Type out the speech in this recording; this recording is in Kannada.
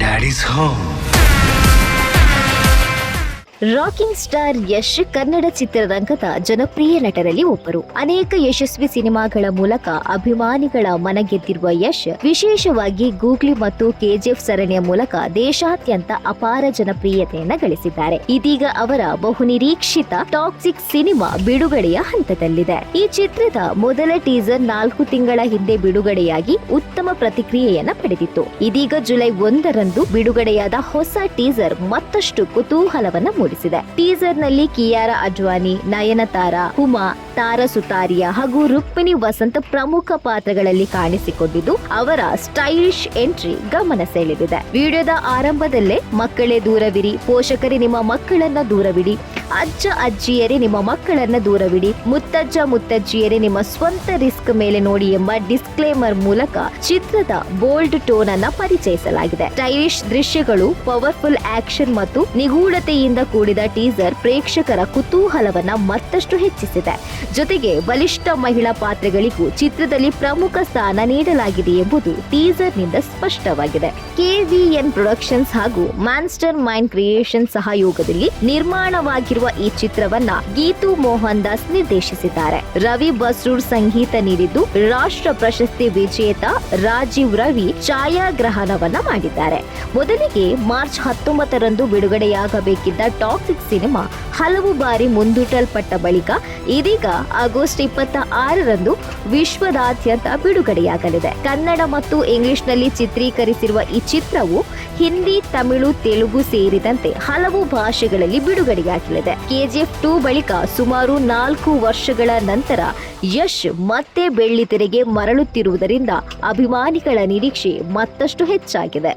Daddy's home. Rocking star Yash Kannada ಚಿತ್ರರಂಗದ ಜನಪ್ರಿಯ ನಟರಲ್ಲಿ ಒಬ್ಬರು. ಅನೇಕ ಯಶಸ್ವಿ ಸಿನಿಮಾಗಳ ಮೂಲಕ ಅಭಿಮಾನಿಗಳ ಮನಗೆದ್ದಿರುವ ಯಶ್ ವಿಶೇಷವಾಗಿ ಗೂಗ್ಲಿ ಮತ್ತು ಕೆಜಿಎಫ್ ಸರಣಿಯ ಮೂಲಕ ದೇಶಾದ್ಯಂತ ಅಪಾರ ಜನಪ್ರಿಯತೆಯನ್ನ ಗಳಿಸಿದ್ದಾರೆ. ಇದೀಗ ಅವರ ಬಹುನಿರೀಕ್ಷಿತ ಟಾಕ್ಸಿಕ್ ಸಿನಿಮಾ ಬಿಡುಗಡೆಯ ಹಂತದಲ್ಲಿದೆ. ಈ ಚಿತ್ರದ ಮೊದಲ ಟೀಸರ್ 4 ತಿಂಗಳ ಹಿಂದೆ ಬಿಡುಗಡೆಯಾಗಿ ಉತ್ತಮ ಪ್ರತಿಕ್ರಿಯೆಯನ್ನ ಪಡೆದಿತ್ತು. ಇದೀಗ ಜುಲೈ 1ರಂದು ಬಿಡುಗಡೆಯಾದ ಹೊಸ ಟೀಸರ್ ಮತ್ತಷ್ಟು ಕುತೂಹಲವನ್ನ ಟೀಸರ್ ನಲ್ಲಿ ಕಿಯಾರಾ ಅಡ್ವಾನಿ, ನಯನತಾರಾ, ಹುಮಾ, ತಾರಾ ಸುತಾರಿಯಾ ಹಾಗೂ ರುಕ್ಮಿಣಿ ವಸಂತ್ ಪ್ರಮುಖ ಪಾತ್ರಗಳಲ್ಲಿ ಕಾಣಿಸಿಕೊಂಡಿದ್ದು ಅವರ ಸ್ಟೈಲಿಶ್ ಎಂಟ್ರಿ ಗಮನ ಸೆಳೆದಿದೆ. ವಿಡಿಯೋದ ಆರಂಭದಲ್ಲೇ ಮಕ್ಕಳೇ ದೂರವಿರಿ, ಪೋಷಕರೇ ನಿಮ್ಮ ಮಕ್ಕಳನ್ನ ದೂರವಿಡಿ, ಅಜ್ಜ ಅಜ್ಜಿಯರೇ ನಿಮ್ಮ ಮಕ್ಕಳನ್ನ ದೂರವಿಡಿ, ಮುತ್ತಜ್ಜ ಮುತ್ತಜ್ಜಿಯರೇ ನಿಮ್ಮ ಸ್ವಂತ ರಿಸ್ಕ್ ಮೇಲೆ ನೋಡಿ ಎಂಬ ಡಿಸ್ಕ್ಲೇಮರ್ ಮೂಲಕ ಚಿತ್ರದ ಬೋಲ್ಡ್ ಟೋನ್ ಅನ್ನ ಪರಿಚಯಿಸಲಾಗಿದೆ. ಸ್ಟೈಲಿಶ್ ದೃಶ್ಯಗಳು, ಪವರ್ಫುಲ್ ಆಕ್ಷನ್ ಮತ್ತು ನಿಗೂಢತೆಯಿಂದ ಕೂಡಿದ ಟೀಸರ್ ಪ್ರೇಕ್ಷಕರ ಕುತೂಹಲವನ್ನ ಮತ್ತಷ್ಟು ಹೆಚ್ಚಿಸಿದೆ. ಜೊತೆಗೆ ಬಲಿಷ್ಠ ಮಹಿಳಾ ಪಾತ್ರಗಳಿಗೂ ಚಿತ್ರದಲ್ಲಿ ಪ್ರಮುಖ ಸ್ಥಾನ ನೀಡಲಾಗಿದೆ ಎಂಬುದು ಟೀಸರ್ ನಿಂದ ಸ್ಪಷ್ಟವಾಗಿದೆ. ಕೆವಿಎನ್ ಪ್ರೊಡಕ್ಷನ್ಸ್ ಹಾಗೂ ಮಾನ್ಸ್ಟರ್ ಮೈಂಡ್ ಕ್ರಿಯೇಷನ್ ಸಹಯೋಗದಲ್ಲಿ ನಿರ್ಮಾಣವಾಗಿರುವ ಈ ಚಿತ್ರವನ್ನ ಗೀತು ಮೋಹನ್ ದಾಸ್ ನಿರ್ದೇಶಿಸಿದ್ದಾರೆ. ರವಿ ಬಸ್ರೂರ್ ಸಂಗೀತ ನೀಡಿದ್ದು ರಾಷ್ಟ್ರ ಪ್ರಶಸ್ತಿ ವಿಜೇತ ರಾಜೀವ್ ರವಿ ಛಾಯಾಗ್ರಹಣವನ್ನ ಮಾಡಿದ್ದಾರೆ. ಮೊದಲಿಗೆ ಮಾರ್ಚ್ 19ರಂದು ಬಿಡುಗಡೆಯಾಗಬೇಕಿದ್ದ ಟಾಕ್ಸಿಕ್ ಸಿನಿಮಾ ಹಲವು ಬಾರಿ ಮುಂದೂಡಲ್ಪಟ್ಟ ಬಳಿಕ ಇದೀಗ ಆಗಸ್ಟ್ 26ರಂದು ವಿಶ್ವದಾದ್ಯಂತ ಬಿಡುಗಡೆಯಾಗಲಿದೆ. ಕನ್ನಡ ಮತ್ತು ಇಂಗ್ಲಿಷ್ನಲ್ಲಿ ಚಿತ್ರೀಕರಿಸಿರುವ ಈ ಚಿತ್ರವು ಹಿಂದಿ, ತಮಿಳು, ತೆಲುಗು ಸೇರಿದಂತೆ ಹಲವು ಭಾಷೆಗಳಲ್ಲಿ ಬಿಡುಗಡೆಯಾಗಲಿದೆ. ಕೆಜಿಎಫ್ 2 ಬಳಿಕ ಸುಮಾರು 4 ವರ್ಷಗಳ ನಂತರ ಯಶ್ ಮತ್ತೆ ಬೆಳ್ಳಿತೆರೆಗೆ ಮರಳುತ್ತಿರುವುದರಿಂದ ಅಭಿಮಾನಿಗಳ ನಿರೀಕ್ಷೆ ಮತ್ತಷ್ಟು ಹೆಚ್ಚಾಗಿದೆ.